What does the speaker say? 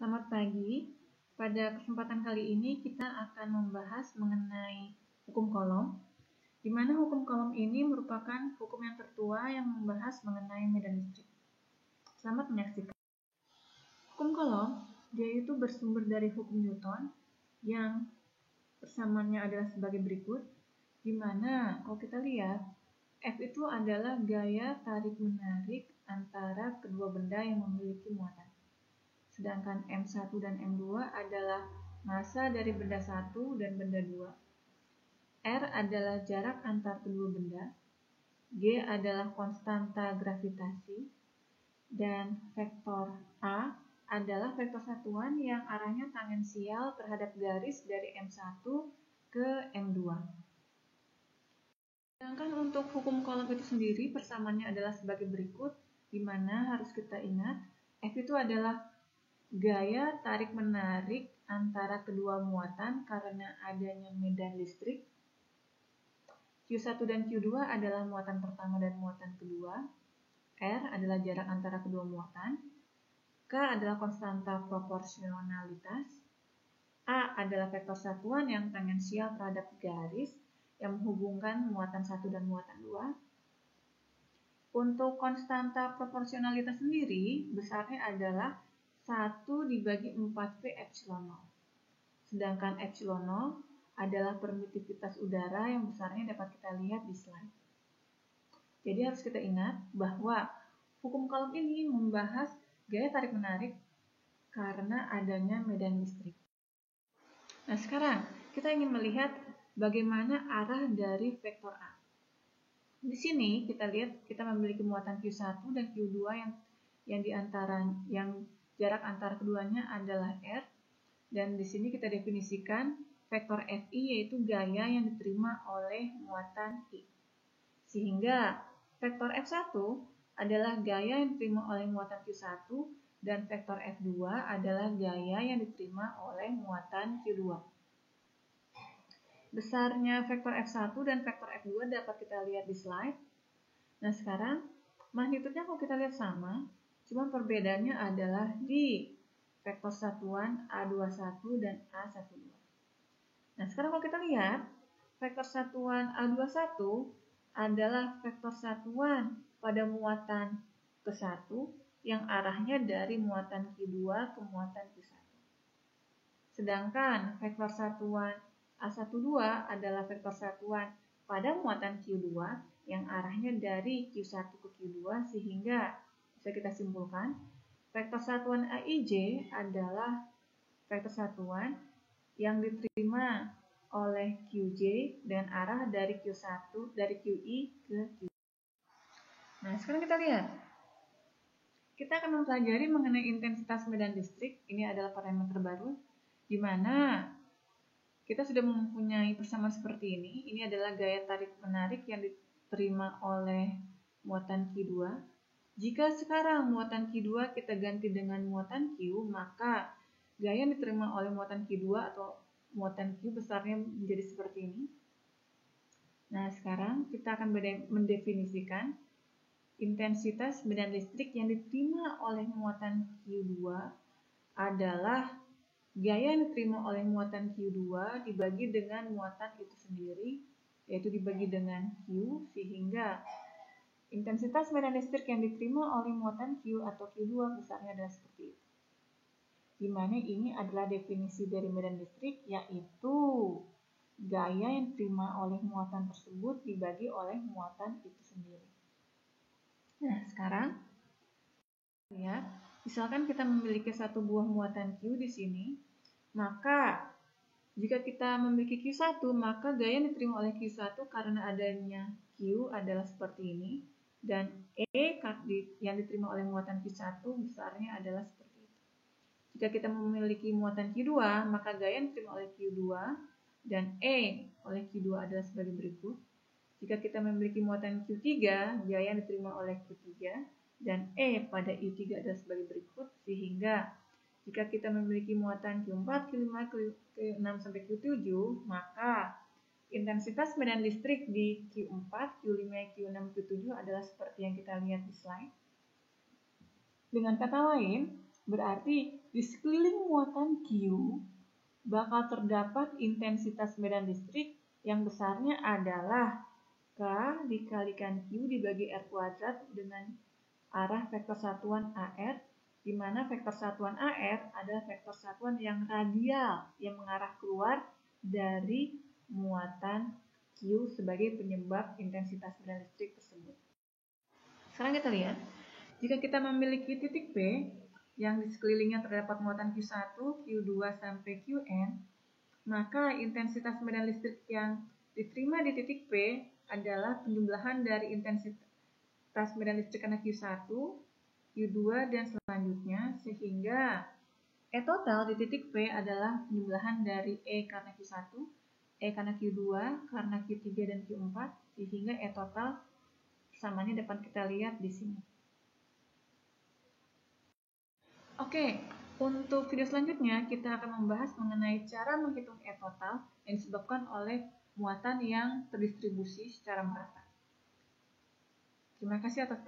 Selamat pagi. Pada kesempatan kali ini kita akan membahas mengenai hukum kolom, di mana hukum kolom ini merupakan hukum yang tertua yang membahas mengenai medan listrik. Selamat menyaksikan. Hukum kolom, dia itu bersumber dari hukum Newton yang persamaannya adalah sebagai berikut, di mana kalau kita lihat, F itu adalah gaya tarik-menarik antara kedua benda yang memiliki muatan. Sedangkan M1 dan M2 adalah massa dari benda 1 dan benda 2. R adalah jarak antar kedua benda. G adalah konstanta gravitasi. Dan vektor A adalah vektor satuan yang arahnya tangensial terhadap garis dari M1 ke M2. Sedangkan untuk hukum kolom itu sendiri persamaannya adalah sebagai berikut, di mana harus kita ingat F itu adalah gaya tarik-menarik antara kedua muatan karena adanya medan listrik. Q1 dan Q2 adalah muatan pertama dan muatan kedua. R adalah jarak antara kedua muatan. K adalah konstanta proporsionalitas. A adalah vektor satuan yang tangensial terhadap garis yang menghubungkan muatan 1 dan muatan 2. Untuk konstanta proporsionalitas sendiri, besarnya adalah 1 dibagi 4V epsilon 0. Sedangkan epsilon 0 adalah permitivitas udara yang besarnya dapat kita lihat di slide. Jadi harus kita ingat bahwa hukum kolom ini membahas gaya tarik-menarik karena adanya medan listrik. Nah, sekarang kita ingin melihat bagaimana arah dari vektor A. Di sini kita lihat kita memiliki muatan Q1 dan Q2 yang jarak antara keduanya adalah R, dan di sini kita definisikan vektor Fi yaitu gaya yang diterima oleh muatan I. Sehingga vektor F1 adalah gaya yang diterima oleh muatan Q1 dan vektor F2 adalah gaya yang diterima oleh muatan Q2. Besarnya vektor F1 dan vektor F2 dapat kita lihat di slide. Nah, sekarang magnitudenya kalau kita lihat sama, cuma perbedaannya adalah di vektor satuan A21 dan A12. Nah, sekarang kalau kita lihat, vektor satuan A21 adalah vektor satuan pada muatan ke-1 yang arahnya dari muatan Q2 ke muatan Q1. Sedangkan vektor satuan A12 adalah vektor satuan pada muatan Q2 yang arahnya dari Q1 ke Q2, sehingga bisa kita simpulkan vektor satuan Aij adalah vektor satuan yang diterima oleh Qj dan arah dari Q1 dari Qi ke Q. Nah, sekarang kita lihat. Kita akan mempelajari mengenai intensitas medan listrik. Ini adalah parameter baru di mana kita sudah mempunyai persamaan seperti ini. Ini adalah gaya tarik-menarik yang diterima oleh muatan Q2. Jika sekarang muatan Q2 kita ganti dengan muatan Q, maka gaya yang diterima oleh muatan Q2 atau muatan Q besarnya menjadi seperti ini. Nah, sekarang kita akan mendefinisikan intensitas medan listrik yang diterima oleh muatan Q2 adalah gaya yang diterima oleh muatan Q2 dibagi dengan muatan itu sendiri, yaitu dibagi dengan Q, sehingga intensitas medan listrik yang diterima oleh muatan Q atau Q2 besarnya adalah seperti itu. Di mana ini adalah definisi dari medan listrik, yaitu gaya yang diterima oleh muatan tersebut dibagi oleh muatan itu sendiri. Nah, sekarang lihat, misalkan kita memiliki satu buah muatan Q di sini, maka jika kita memiliki Q1, maka gaya yang diterima oleh Q1 karena adanya Q adalah seperti ini, dan E yang diterima oleh muatan Q1 besarnya adalah seperti itu. Jika kita memiliki muatan Q2, maka gaya yang diterima oleh Q2 dan E oleh Q2 adalah sebagai berikut. Jika kita memiliki muatan Q3, gaya yang diterima oleh Q3 dan E pada I3 adalah sebagai berikut, sehingga jika kita memiliki muatan Q4, Q5, Q6, sampai Q7, maka intensitas medan listrik di Q4, Q5, Q6, Q7 adalah seperti yang kita lihat di slide. Dengan kata lain, Berarti di sekeliling muatan Q bakal terdapat intensitas medan listrik yang besarnya adalah K dikalikan Q dibagi R kuadrat dengan arah vektor satuan AR, di mana vektor satuan AR adalah vektor satuan yang radial yang mengarah keluar dari muatan Q sebagai penyebab intensitas medan listrik tersebut. Sekarang kita lihat, jika kita memiliki titik P yang di sekelilingnya terdapat muatan Q1, Q2 sampai Qn, maka intensitas medan listrik yang diterima di titik P adalah penjumlahan dari intensitas medan listrik karena Q1, Q2, dan selanjutnya, sehingga E total di titik P adalah penjumlahan dari E karena Q1, E karena Q2, karena Q3 dan Q4, sehingga E total samanya dapat kita lihat di sini. Oke, untuk video selanjutnya kita akan membahas mengenai cara menghitung E total yang disebabkan oleh muatan yang terdistribusi secara merata. Terima kasih atas